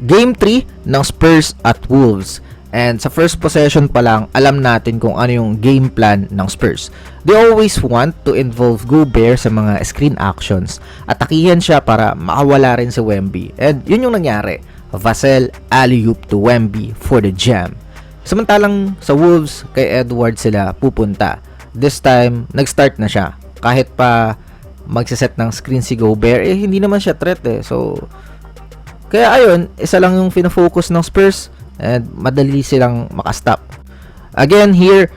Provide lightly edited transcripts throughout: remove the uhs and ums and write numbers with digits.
Game 3 ng Spurs at Wolves. And sa first possession pa lang, alam natin kung ano yung game plan ng Spurs. They always want to involve Gobert sa mga screen actions. Atakihan siya para makawala rin si Wemby. And yun yung nangyari. Vassell alley-oop to Wemby for the jam. Samantalang sa Wolves, kay Edwards sila pupunta. This time, nag-start na siya. Kahit pa magsiset ng screen si Gobert, hindi naman siya threat So, kaya ayun, isa lang yung fina-focus ng Spurs and madali silang makastop. Again, here,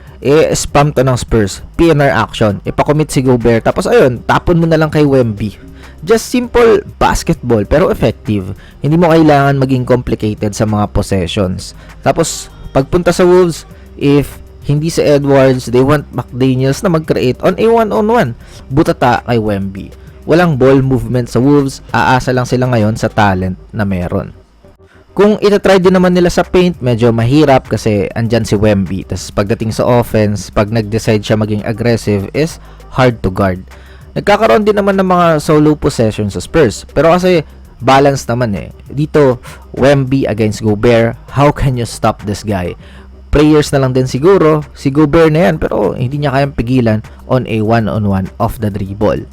spam to ng Spurs. PNR action. Ipakommit si Gobert. Tapos ayun, tapon mo na lang kay Wemby. Just simple basketball pero effective. Hindi mo kailangan maging complicated sa mga possessions. Tapos, pagpunta sa Wolves, if hindi si Edwards, they want McDaniels na mag-create on a one-on-one. Butata kay Wemby. Walang ball movement sa Wolves, aasa lang sila ngayon sa talent na meron. Kung itatry din naman nila sa paint, medyo mahirap kasi andyan si Wemby. Tapos pagdating sa offense, pag nag-decide siya maging aggressive is hard to guard. Nagkakaroon din naman ng mga solo possessions sa Spurs. Pero kasi balance naman Dito, Wemby against Gobert, how can you stop this guy? Prayers na lang din siguro, si Gobert na yan, pero hindi niya kayang pigilan on a one-on-one off the dribble.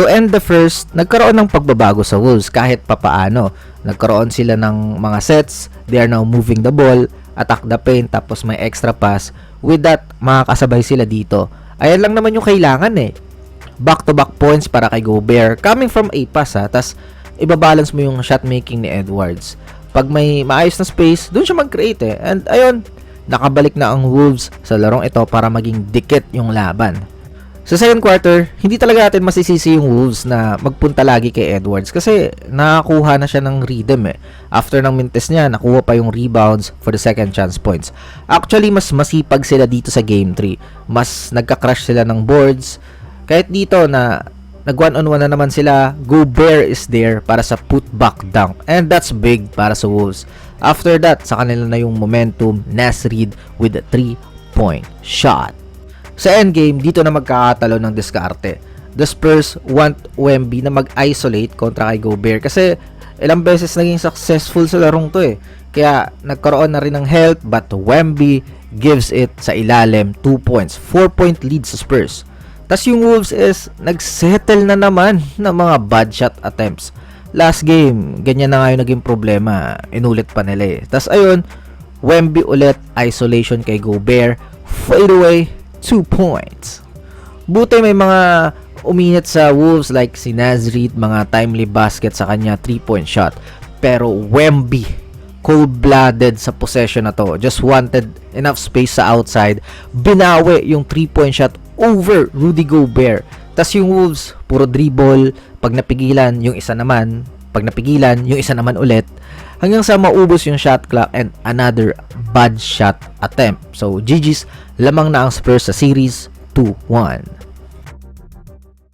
To end the first, nagkaroon ng pagbabago sa Wolves kahit papaano. Nagkaroon sila ng mga sets, they are now moving the ball, attack the paint, tapos may extra pass. With that, makakasabay sila dito. Ayan lang naman yung kailangan Back-to-back points para kay Gobert, coming from a pass tas ibabalance mo yung shot making ni Edwards. Pag may maayos na space, doon siya mag-create And ayun, nakabalik na ang Wolves sa larong ito para maging dikit yung laban. Sa second quarter, hindi talaga natin masisisi yung Wolves na magpunta lagi kay Edwards kasi nakakuha na siya ng rhythm After ng minutes niya, nakuha pa yung rebounds for the second chance points. Actually, mas masipag sila dito sa game 3. Mas nagka-crush sila ng boards. Kahit dito na nag-one-on-one na naman sila, Gobert is there para sa putback dunk. And that's big para sa Wolves. After that, sa kanila na yung momentum, Naz Reid with a 3-point shot. Sa endgame, dito na magkakatalo ng diskarte. The Spurs want Wemby na mag-isolate kontra kay Gobert kasi ilang beses naging successful sa larong to Kaya nagkaroon na rin ng help but Wemby gives it sa ilalim, 2 points, 4-point lead sa Spurs. Tas yung Wolves is nagsettle na naman ng mga bad shot attempts. Last game, ganyan na nga yung naging problema. Inulit pa nila Tas ayun, Wemby ulit, isolation kay Gobert, fade away, 2 points. Buti may mga uminit sa Wolves like si Naz Reid, mga timely basket sa kanya 3-point shot. Pero Wemby, cold-blooded sa possession na to. Just wanted enough space sa outside. Binawi yung 3-point shot over Rudy Gobert. Tas yung Wolves, puro dribble. Pag napigilan, yung isa naman. Pag napigilan, yung isa naman ulit. Hanggang sa maubos yung shot clock and another bad shot attempt. So, GG's, lamang na ang Spurs sa series 2-1.